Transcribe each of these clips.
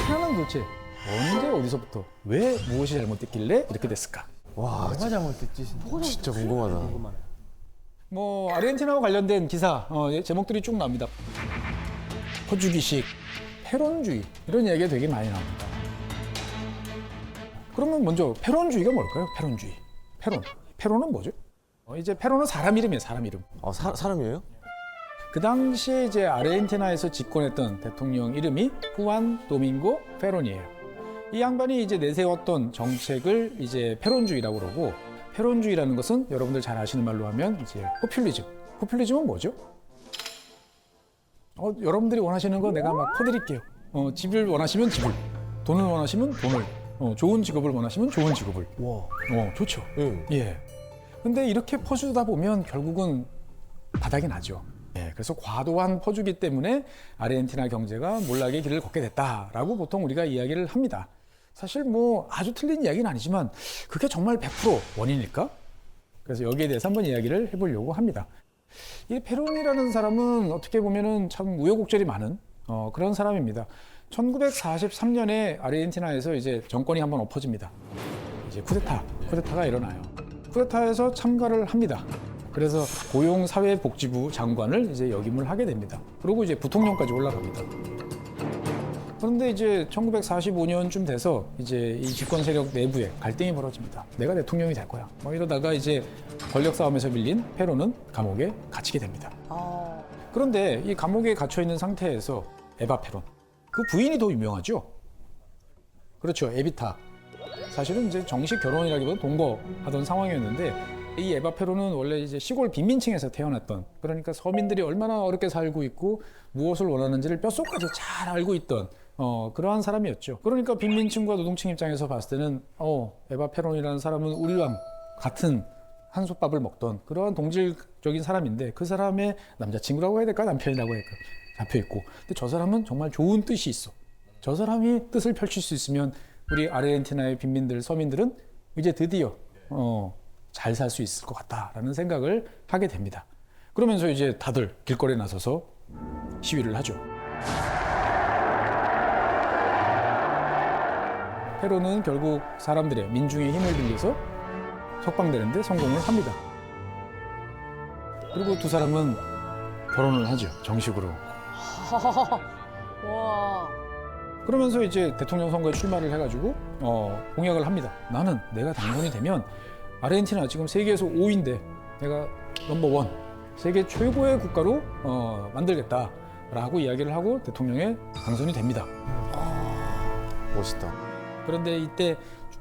아르헨티나는 도대체 언제 어디서부터 왜 무엇이 잘못됐길래 이렇게 됐을까? 와, 뭐가 잘못됐지? 진짜 궁금하다. 궁금하네. 뭐 아르헨티나와 관련된 기사 제목들이 쭉 나옵니다. 퍼주기식, 페론주의 이런 얘기가 되게 많이 나옵니다. 그러면 먼저 페론주의가 뭘까요? 페론주의. 페론은 뭐죠? 이제 페론은 사람 이름이에요. 사람 이름. 사람이에요? 그 당시에 이제 아르헨티나에서 집권했던 대통령 이름이 후안 도밍고 페론이에요. 이 양반이 이제 내세웠던 정책을 이제 페론주의라고 그러고, 페론주의라는 것은 여러분들 잘 아시는 말로 하면 이제 포퓰리즘. 포퓰리즘은 뭐죠? 여러분들이 원하시는 거 내가 막 퍼드릴게요. 집을 원하시면 집을, 돈을 원하시면 돈을, 좋은 직업을 원하시면 좋은 직업을. 와. 좋죠. 응. 예. 근데 이렇게 퍼주다 보면 결국은 바닥이 나죠. 예, 그래서 과도한 퍼주기 때문에 아르헨티나 경제가 몰락의 길을 걷게 됐다라고 보통 우리가 이야기를 합니다. 사실 뭐 아주 틀린 이야기는 아니지만 그게 정말 100% 원인일까? 그래서 여기에 대해서 한번 이야기를 해보려고 합니다. 이 페론이라는 사람은 어떻게 보면은 참 우여곡절이 많은 그런 사람입니다. 1943년에 아르헨티나에서 이제 정권이 한번 엎어집니다. 이제 쿠데타가 일어나요. 쿠데타에서 참가를 합니다. 그래서 고용사회복지부 장관을 이제 역임을 하게 됩니다. 그리고 이제 부통령까지 올라갑니다. 그런데 이제 1945년쯤 돼서 이제 이 집권 세력 내부에 갈등이 벌어집니다. 내가 대통령이 될 거야. 뭐 이러다가 이제 권력 싸움에서 밀린 페론은 감옥에 갇히게 됩니다. 그런데 이 감옥에 갇혀 있는 상태에서 에바 페론, 그 부인이 더 유명하죠. 그렇죠, 에비타. 사실은 이제 정식 결혼이라기보다 동거하던 상황이었는데, 이 에바 페론은 원래 이제 시골 빈민층에서 태어났던, 그러니까 서민들이 얼마나 어렵게 살고 있고 무엇을 원하는지를 뼛속까지 잘 알고 있던 그러한 사람이었죠. 그러니까 빈민층과 노동층 입장에서 봤을 때는 에바 페론이라는 사람은 우리랑 같은 한솥밥을 먹던 그러한 동질적인 사람인데, 그 사람의 남자친구라고 해야 될까 남편이라고 해야 될까 잡혀 있고, 근데 저 사람은 정말 좋은 뜻이 있어. 저 사람이 뜻을 펼칠 수 있으면 우리 아르헨티나의 빈민들, 서민들은 이제 드디어 잘 살 수 있을 것 같다라는 생각을 하게 됩니다. 그러면서 이제 다들 길거리에 나서서 시위를 하죠. 페론은 결국 사람들의, 민중의 힘을 빌려서 석방되는데 성공을 합니다. 그리고 두 사람은 결혼을 하죠, 정식으로. 와. 그러면서 이제 대통령 선거에 출마를 해가지고 공약을 합니다. 나는 내가 당선이 되면 아르헨티나 지금 세계에서 5위인데 내가 넘버원, 세계 최고의 국가로 만들겠다라고 이야기를 하고 대통령에 당선이 됩니다. 멋있다. 그런데 이때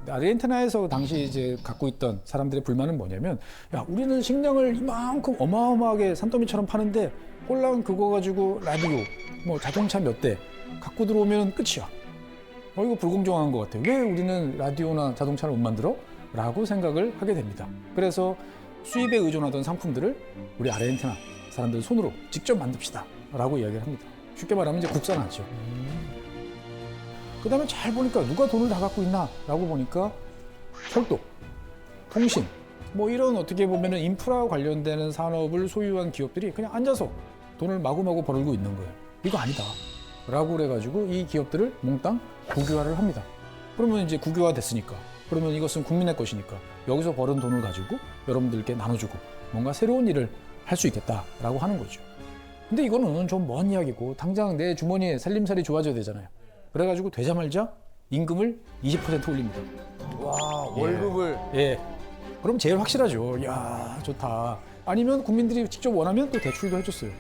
아르헨티나에서 당시 이제 갖고 있던 사람들의 불만은 뭐냐면, 야, 우리는 식량을 이만큼 어마어마하게 산더미처럼 파는데 꼴랑 그거 가지고 라디오, 뭐 자동차 몇 대 갖고 들어오면 끝이야. 이거 불공정한 것 같아. 왜 우리는 라디오나 자동차를 못 만들어? 라고 생각을 하게 됩니다. 그래서 수입에 의존하던 상품들을 우리 아르헨티나 사람들 손으로 직접 만듭시다 라고 이야기를 합니다. 쉽게 말하면 이제 국산화죠. 그 다음에 잘 보니까 누가 돈을 다 갖고 있나 라고 보니까 철도, 통신, 뭐 이런 어떻게 보면은 인프라 관련되는 산업을 소유한 기업들이 그냥 앉아서 돈을 마구마구 벌고 있는 거예요. 이거 아니다 라고 그래가지고 이 기업들을 몽땅 국유화를 합니다. 그러면 이제 국유화 됐으니까, 그러면 이것은 국민의 것이니까 여기서 벌은 돈을 가지고 여러분들께 나눠주고 뭔가 새로운 일을 할 수 있겠다라고 하는 거죠. 근데 이거는 좀 먼 이야기고 당장 내 주머니에 살림살이 좋아져야 되잖아요. 그래가지고 되자말자 임금을 20% 올립니다. 와, 월급을. 예. 그럼 제일 확실하죠. 야, 좋다. 아니면 국민들이 직접 원하면 또 대출도 해줬어요.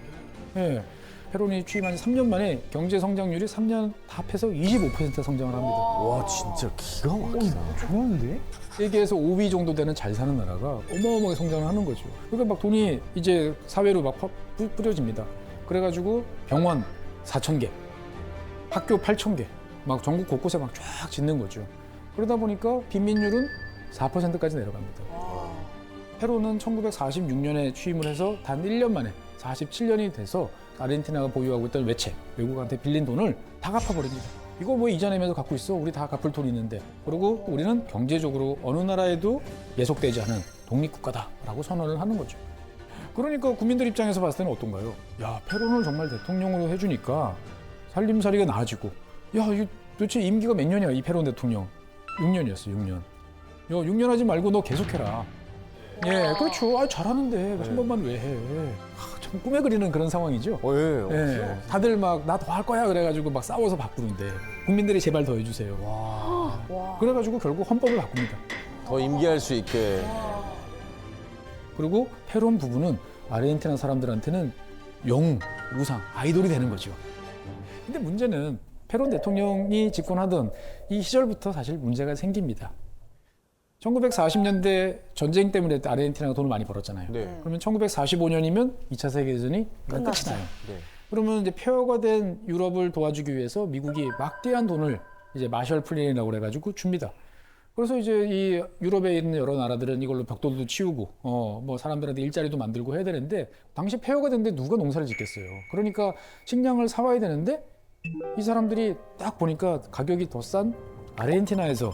예. 페론이 취임한 3년 만에 경제 성장률이 3년 다 합해서 25% 성장을 합니다. 와, 진짜 기가 막히다. 좋은데? 세계에서 5위 정도 되는 잘 사는 나라가 어마어마하게 성장을 하는 거죠. 그러니까 막 돈이 이제 사회로 막 뿌려집니다. 그래가지고 병원 4,000개, 학교 8,000개, 막 전국 곳곳에 막 쫙 짓는 거죠. 그러다 보니까 빈민율은 4%까지 내려갑니다. 페론은 1946년에 취임을 해서 단 1년 만에 47년이 돼서 아르헨티나가 보유하고 있던 외채, 외국한테 빌린 돈을 다 갚아버립니다. 이거 뭐 이자내면서 갖고 있어? 우리 다 갚을 돈 있는데. 그리고 우리는 경제적으로 어느 나라에도 예속되지 않은 독립국가다라고 선언을 하는 거죠. 그러니까 국민들 입장에서 봤을 때는 어떤가요? 야, 페론을 정말 대통령으로 해주니까 살림살이가 나아지고, 야, 이 도대체 임기가 몇 년이야 이 페론 대통령? 6년이었어 6년. 6년 하지 말고 너 계속해라. 예, 그렇죠. 아, 잘하는데 한 번만 왜 해? 참 꿈에 그리는 그런 상황이죠. 예. 예, 다들 막 나 더 할 거야 그래가지고 막 싸워서 바꾸는데 국민들이 제발 더 해주세요. 그래가지고 결국 헌법을 바꿉니다. 더 임기할 수 있게. 그리고 페론 부부는 아르헨티나 사람들한테는 영웅, 우상, 아이돌이 되는 거죠. 근데 문제는 페론 대통령이 집권하던 이 시절부터 사실 문제가 생깁니다. 1940년대 전쟁 때문에 아르헨티나가 돈을 많이 벌었잖아요. 네. 그러면 1945년이면 2차 세계대전이 끝이 나요. 네. 그러면 이제 폐허가 된 유럽을 도와주기 위해서 미국이 막대한 돈을 이제 마셜 플랜이라고 그래가지고 줍니다. 그래서 이제 이 유럽에 있는 여러 나라들은 이걸로 벽돌도 치우고, 뭐 사람들한테 일자리도 만들고 해야 되는데, 당시 폐허가 됐는데 누가 농사를 짓겠어요. 그러니까 식량을 사와야 되는데, 이 사람들이 딱 보니까 가격이 더 싼 아르헨티나에서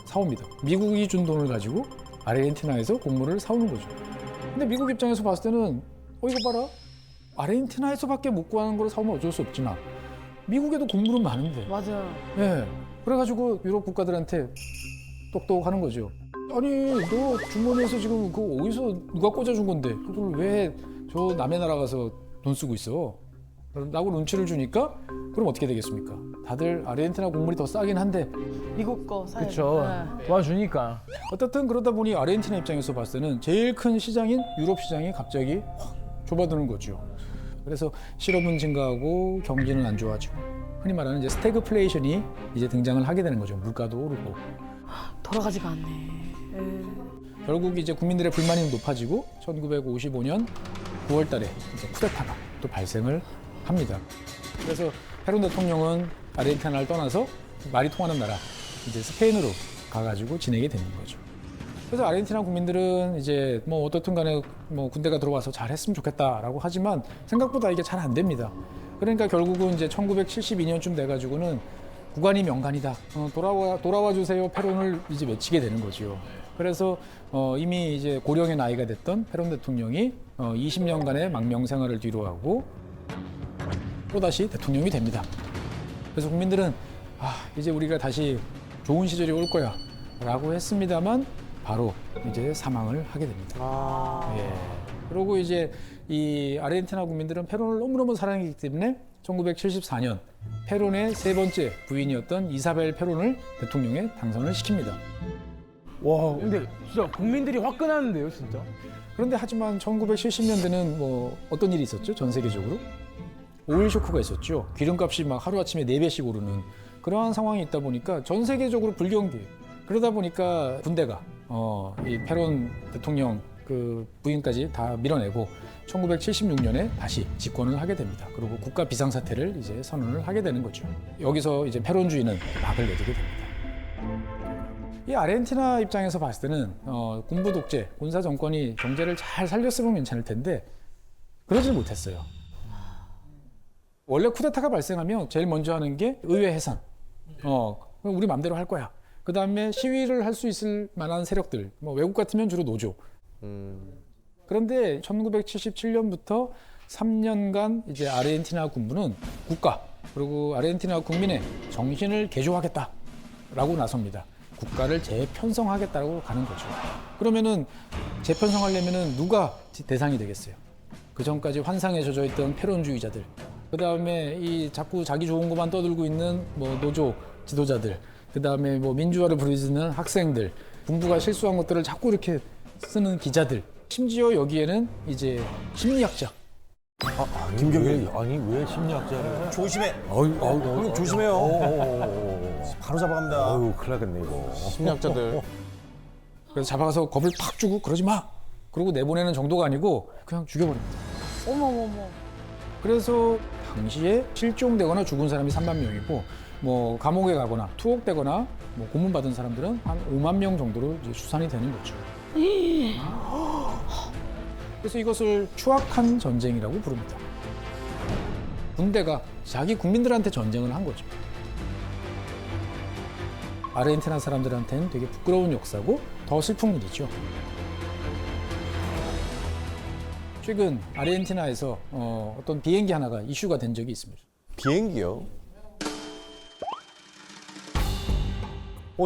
사옵니다. 미국이 준 돈을 가지고 아르헨티나에서 곡물을 사오는 거죠. 근데 미국 입장에서 봤을 때는, 이거 봐라. 아르헨티나에서밖에 못 구하는 걸 사오면 어쩔 수 없지만, 미국에도 곡물은 많은데. 맞아요. 예. 그래가지고 유럽 국가들한테 똑똑하는 거죠. 아니, 너 주머니에서 지금 그거 어디서 누가 꽂아준 건데 그걸 왜 저 남의 나라 가서 돈 쓰고 있어? 라고 눈치를 주니까 그럼 어떻게 되겠습니까? 다들 아르헨티나 곡물이 더 싸긴 한데 미국 거 사야 그쵸. 돼. 도와주니까. 어떻든 그러다 보니 아르헨티나 입장에서 봤을 때는 제일 큰 시장인 유럽 시장이 갑자기 확 좁아드는 거죠. 그래서 실업은 증가하고 경기는 안 좋아지고 흔히 말하는 이제 스태그플레이션이 이제 등장을 하게 되는 거죠. 물가도 오르고. 돌아가지가 않네. 결국 이제 국민들의 불만이 높아지고 1955년 9월 달에 이제 쿠데타가 또 발생을 합니다. 그래서 페론 대통령은 아르헨티나를 떠나서 말이 통하는 나라 이제 스페인으로 가가지고 지내게 되는 거죠. 그래서 아르헨티나 국민들은 이제 뭐 어떻든 간에 뭐 군대가 들어와서 잘 했으면 좋겠다라고 하지만 생각보다 이게 잘 안 됩니다. 그러니까 결국은 이제 1972년쯤 돼가지고는 국왕이 명간이다. 돌아와 주세요. 페론을 이제 외치게 되는 거죠. 그래서 이미 이제 고령의 나이가 됐던 페론 대통령이 20년간의 망명 생활을 뒤로하고 또다시 대통령이 됩니다. 그래서 국민들은 이제 우리가 다시 좋은 시절이 올 거야 라고 했습니다만 바로 이제 사망을 하게 됩니다. 예. 그리고 이제 이 아르헨티나 국민들은 페론을 너무너무 사랑했기 때문에 1974년 페론의 세 번째 부인이었던 이사벨 페론을 대통령에 당선을 시킵니다. 와, 근데 진짜 국민들이 화끈하는데요, 진짜. 그런데 하지만 1970년대는 뭐 어떤 일이 있었죠? 전 세계적으로 오일 쇼크가 있었죠. 기름값이 막 하루아침에 4배씩 오르는 그러한 상황이 있다 보니까 전 세계적으로 불경기. 그러다 보니까 군대가 이 페론 대통령 그 부인까지 다 밀어내고 1976년에 다시 집권을 하게 됩니다. 그리고 국가 비상사태를 이제 선언을 하게 되는 거죠. 여기서 이제 페론주의는 막을 내리게 됩니다. 이 아르헨티나 입장에서 봤을 때는 군부 독재, 군사 정권이 경제를 잘 살렸으면 괜찮을 텐데 그러질 못했어요. 원래 쿠데타가 발생하면 제일 먼저 하는 게 의회 해산. 우리 맘대로 할 거야. 그 다음에 시위를 할 수 있을 만한 세력들, 뭐 외국 같으면 주로 노조. 그런데 1977년부터 3년간 이제 아르헨티나 군부는 국가 그리고 아르헨티나 국민의 정신을 개조하겠다라고 나섭니다. 국가를 재편성하겠다고 가는 거죠. 그러면은 재편성하려면은 누가 대상이 되겠어요? 그 전까지 환상에 젖어 있던 페론주의자들, 그 다음에 이 자꾸 자기 좋은 것만 떠들고 있는 뭐 노조 지도자들, 그 다음에 뭐 민주화를 부르짖는 학생들, 군부가 실수한 것들을 자꾸 이렇게 쓰는 기자들, 심지어 여기에는 이제 심리학자. 김경일 아니 왜 심리학자를? 조심해. 형님 조심해요. 바로 잡아갑니다. 아유 큰일 나겠네 이거. 심리학자들. 그래서 잡아가서 겁을 팍 주고 그러지 마. 그러고 내보내는 정도가 아니고 그냥 죽여버립니다. 어머머머. 그래서 당시에 실종되거나 죽은 사람이 3만 명이고 뭐 감옥에 가거나 투옥되거나 뭐 고문받은 사람들은 한 5만 명 정도로 이제 추산이 되는 거죠. 그래서 이것을 추악한 전쟁이라고 부릅니다. 군대가 자기 국민들한테 전쟁을 한 거죠. 아르헨티나 사람들한테는 되게 부끄러운 역사고 더 슬픈 일이죠. 최근 아르헨티나에서 어떤 비행기 하나가 이슈가 된 적이 있습니다. 비행기요?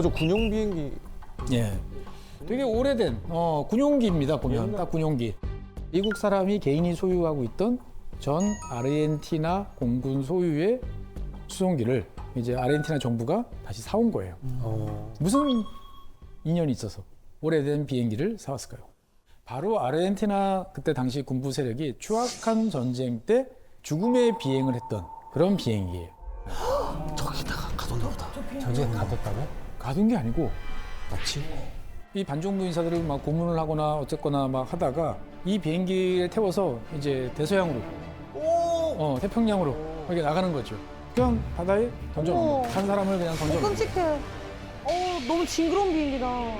저 군용 비행기. 예. 되게 오래된 군용기입니다. 보면 딱 군용기. 미국 사람이 개인이 소유하고 있던 전 아르헨티나 공군 소유의 수송기를 이제 아르헨티나 정부가 다시 사온 거예요. 무슨 인연이 있어서 오래된 비행기를 사왔을까요? 바로 아르헨티나 그때 당시 군부 세력이 추악한 전쟁 때 죽음의 비행을 했던 그런 비행기예요. 저기다가 가뒀나 보다. 전쟁에 가뒀다고? 가둔 게 아니고 마치 이 반정부 인사들을 막 고문을 하거나 어쨌거나 막 하다가 이 비행기를 태워서 이제 대서양으로 태평양으로 이렇게 나가는 거죠. 그냥 바다에 던져놓은 어머. 거예요. 한 사람을 그냥 던져놓은 거예요. 끔찍해. 너무 징그러운 비행기다.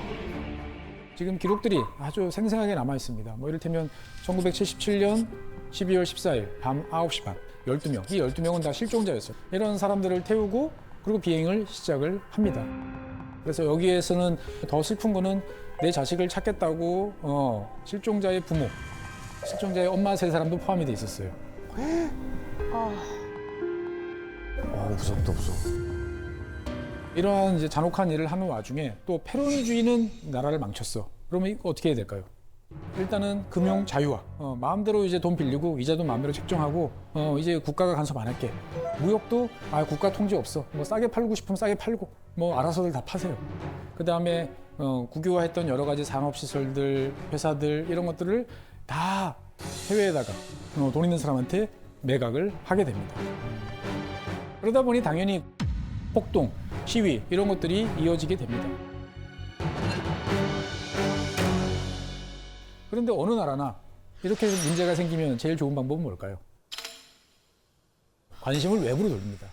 지금 기록들이 아주 생생하게 남아 있습니다. 뭐 이를테면 1977년 12월 14일 밤 9시 반 12명. 이 12명은 다 실종자였어요. 이런 사람들을 태우고 그리고 비행을 시작을 합니다. 그래서 여기에서는 더 슬픈 거는 내 자식을 찾겠다고 실종자의 부모, 실종자의 엄마 세 사람도 포함이 돼 있었어요. 무섭다, 무서워. 이러한 이제 잔혹한 일을 하는 와중에 또 페론주의는 나라를 망쳤어. 그러면 이거 어떻게 해야 될까요? 일단은 금융 자유화. 마음대로 이제 돈 빌리고 이자도 마음대로 책정하고 이제 국가가 간섭 안 할게. 무역도 국가 통제 없어. 뭐 싸게 팔고 싶으면 싸게 팔고 뭐 알아서들 다 파세요. 그 다음에 국유화했던 여러 가지 산업 시설들, 회사들 이런 것들을 다 해외에다가 돈 있는 사람한테 매각을 하게 됩니다. 그러다 보니 당연히 폭동, 시위 이런 것들이 이어지게 됩니다. 그런데 어느 나라나 이렇게 문제가 생기면 제일 좋은 방법은 뭘까요? 관심을 외부로 돌립니다.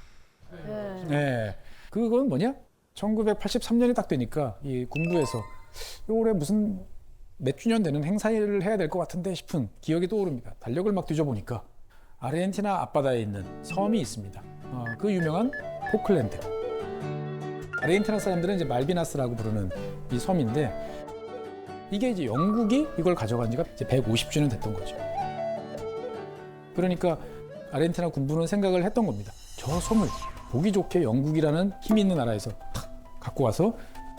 네. 그건 뭐냐? 1983년이 딱 되니까 이 군부에서 올해 무슨 몇 주년 되는 행사를 해야 될 것 같은데 싶은 기억이 떠오릅니다. 달력을 막 뒤져보니까 아르헨티나 앞바다에 있는 섬이 있습니다. 그 유명한 포클랜드. 아르헨티나 사람들은 이제 말비나스라고 부르는 이 섬인데 이게 이제 영국이 이걸 가져간 지가 이제 150주년 됐던 거죠. 그러니까 아르헨티나 군부는 생각을 했던 겁니다. 저 섬을 보기 좋게 영국이라는 힘 있는 나라에서 탁 갖고 와서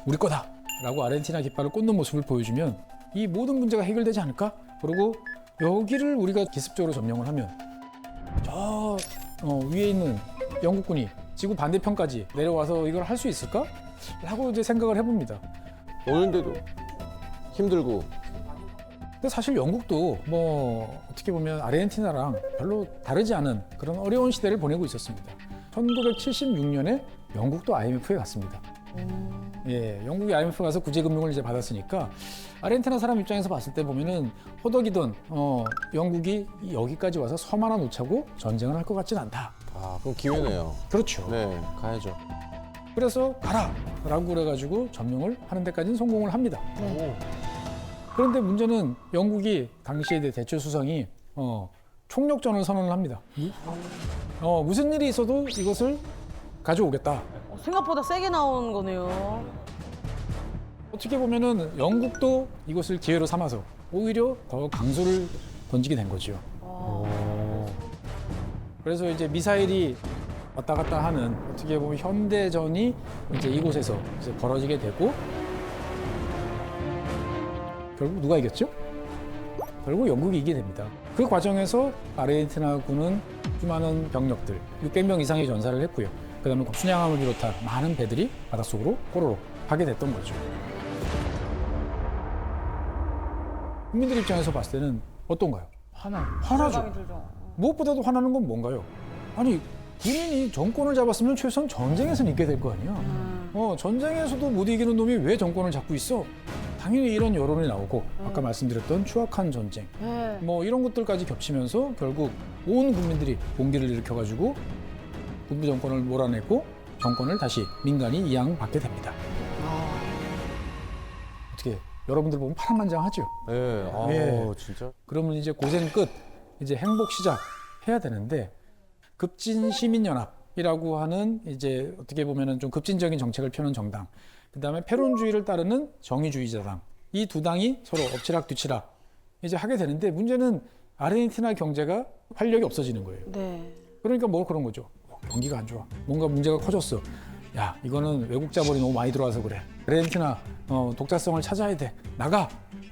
우리 거다라고 아르헨티나 깃발을 꽂는 모습을 보여주면 이 모든 문제가 해결되지 않을까? 그리고 여기를 우리가 기습적으로 점령을 하면 저 위에 있는 영국군이 지구 반대편까지 내려와서 이걸 할 수 있을까? 라고 이제 생각을 해봅니다. 오는데도 힘들고. 근데 사실 영국도 뭐 어떻게 보면 아르헨티나랑 별로 다르지 않은 그런 어려운 시대를 보내고 있었습니다. 1976년에 영국도 IMF에 갔습니다. 예, 영국이 IMF 가서 구제금융을 이제 받았으니까 아르헨티나 사람 입장에서 봤을 때 보면은 호덕이던 영국이 여기까지 와서 섬 하나 놓자고 전쟁을 할 것 같진 않다. 그럼 기회네요. 그렇죠. 네, 가야죠. 그래서 가라! 라고 그래가지고 점령을 하는 데까지는 성공을 합니다. 그런데 문제는 영국이 당시에 대처수상이 총력전을 선언을 합니다. 무슨 일이 있어도 이것을 가져오겠다. 생각보다 세게 나온 거네요. 어떻게 보면은 영국도 이것을 기회로 삼아서 오히려 더 강수를 던지게 된 거죠. 그래서 이제 미사일이 왔다 갔다 하는 어떻게 보면 현대전이 이제 이곳에서 이제 벌어지게 되고 결국 누가 이겼죠? 결국 영국이 이기게 됩니다. 그 과정에서 아르헨티나군은 수많은 병력들, 600명 이상의 전사를 했고요. 그다음에 순양함을 비롯한 많은 배들이 바닷속으로 꼬로록 가게 됐던 거죠. 국민들 입장에서 봤을 때는 어떤가요? 화나죠. 무엇보다도 화나는 건 뭔가요? 아니 군인이 정권을 잡았으면 최소한 전쟁에서는 이기게 될 거 아니야. 전쟁에서도 못 이기는 놈이 왜 정권을 잡고 있어? 당연히 이런 여론이 나오고 아까 말씀드렸던 추악한 전쟁 뭐 이런 것들까지 겹치면서 결국 온 국민들이 공기를 일으켜가지고 군부 정권을 몰아내고 정권을 다시 민간이 이양받게 됩니다. 어떻게 여러분들 보면 파란만장하죠? 네, 예. 진짜. 그러면 이제 고생 끝, 이제 행복 시작 해야 되는데 급진 시민연합이라고 하는 이제 어떻게 보면은 좀 급진적인 정책을 펴는 정당, 그 다음에 페론주의를 따르는 정의주의자당, 이 두 당이 서로 엎치락뒤치락 이제 하게 되는데 문제는 아르헨티나 경제가 활력이 없어지는 거예요. 네. 그러니까 뭐 그런 거죠. 경기가 안 좋아. 뭔가 문제가 커졌어. 야, 이거는 외국 자본이 너무 많이 들어와서 그래. 아르헨티나 독자성을 찾아야 돼. 나가.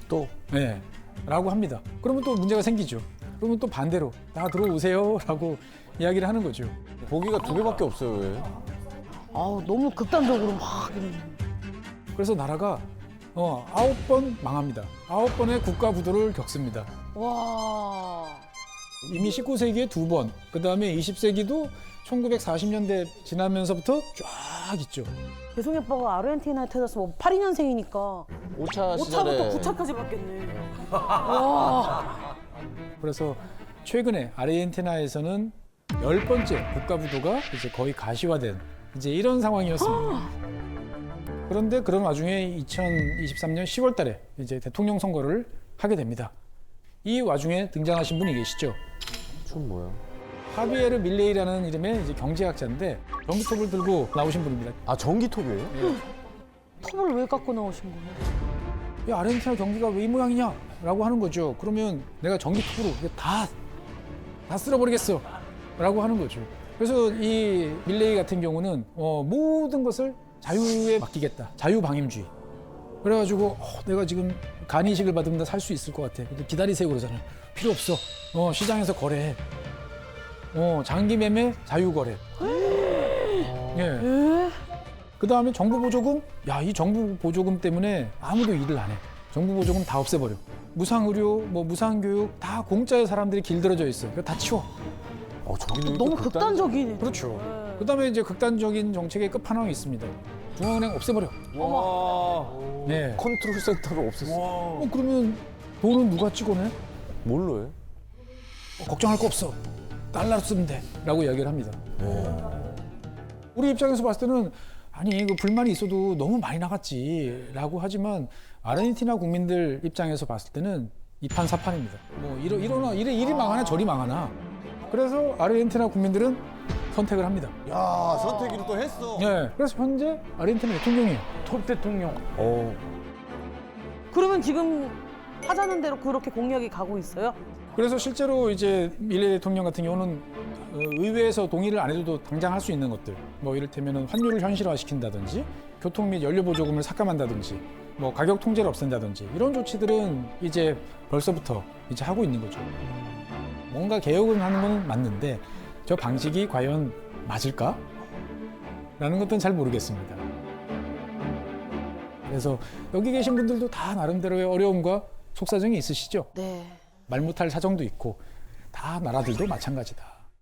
또 네, 라고 합니다. 그러면 또 문제가 생기죠. 그러면 또 반대로 다 들어오세요라고 이야기를 하는 거죠. 보기가 2개밖에 없어요. 왜? 아우, 너무 극단적으로 막. 그래서 나라가 9번 망합니다. 9번의 국가 부도를 겪습니다. 와. 이미 19세기에 2번, 그 다음에 20세기도 1940년대 지나면서부터 쫙 있죠. 대성이 오빠가 아르헨티나에 태어나서 뭐 82년생이니까 5차 시절에 5차부터 9차까지 봤겠네. 와. 그래서 최근에 아르헨티나에서는 10번째 국가 부도가 이제 거의 가시화된 이제 이런 상황이었습니다. 그런데 그런 와중에 2023년 10월 달에 이제 대통령 선거를 하게 됩니다. 이 와중에 등장하신 분이 계시죠. 좀 뭐야? 하비에르 밀레이라는 이름의 이제 경제학자인데 전기톱을 들고 나오신 분입니다. 아 전기톱이에요? 톱을 왜 갖고 나오신 거예요? 야, 아르헨티나 경기가 왜 이 모양이냐? 라고 하는 거죠. 그러면 내가 전기톱으로 이거 다 쓸어버리겠어. 라고 하는 거죠. 그래서 이 밀레이 같은 경우는 모든 것을 자유에 맡기겠다. 자유방임주의. 그래가지고 내가 지금 간이식을 받으면 다 살 수 있을 것 같아. 근데 기다리세요 그러잖아요. 필요 없어. 시장에서 거래해. 장기 매매 자유 거래. 예. 그 다음에 정부 보조금. 야, 이 정부 보조금 때문에 아무도 일을 안 해. 정부 보조금 다 없애버려. 무상의료, 뭐 무상교육 다 공짜에 사람들이 길들여져 있어. 그거 다 치워. 저기는 너무 극단적이네. 그렇죠. 그 다음에 이제 극단적인 정책의 끝판왕이 있습니다. 중앙은행 없애버려. 와. 네. 컨트롤 센터를 없앴어. 그러면 돈은 누가 찍어내? 뭘로 해? 걱정할 거 없어. 달러로 쓰면 돼. 라고 이야기를 합니다. 우리 입장에서 봤을 때는 아니 그 불만이 있어도 너무 많이 나갔지 라고 하지만 아르헨티나 국민들 입장에서 봤을 때는 이판사판입니다. 뭐 이리 망하나 저리 망하나. 그래서 아르헨티나 국민들은 선택을 합니다. 야 선택이를 또 했어. 네, 그래서 현재 아르헨티나 대통령이에요. 톱 대통령. 그러면 지금 하자는 대로 그렇게 공약이 가고 있어요? 그래서 실제로 이제 밀레이 대통령 같은 경우는 의회에서 동의를 안 해도 당장 할 수 있는 것들, 뭐 이를테면 환율을 현실화시킨다든지, 교통 및 연료 보조금을 삭감한다든지, 뭐 가격 통제를 없앤다든지 이런 조치들은 이제 벌써부터 이제 하고 있는 거죠. 뭔가 개혁을 하는 건 맞는데 저 방식이 과연 맞을까? 라는 것은 잘 모르겠습니다. 그래서 여기 계신 분들도 다 나름대로의 어려움과 속사정이 있으시죠? 네. 말 못할 사정도 있고 다 나라들도 마찬가지다.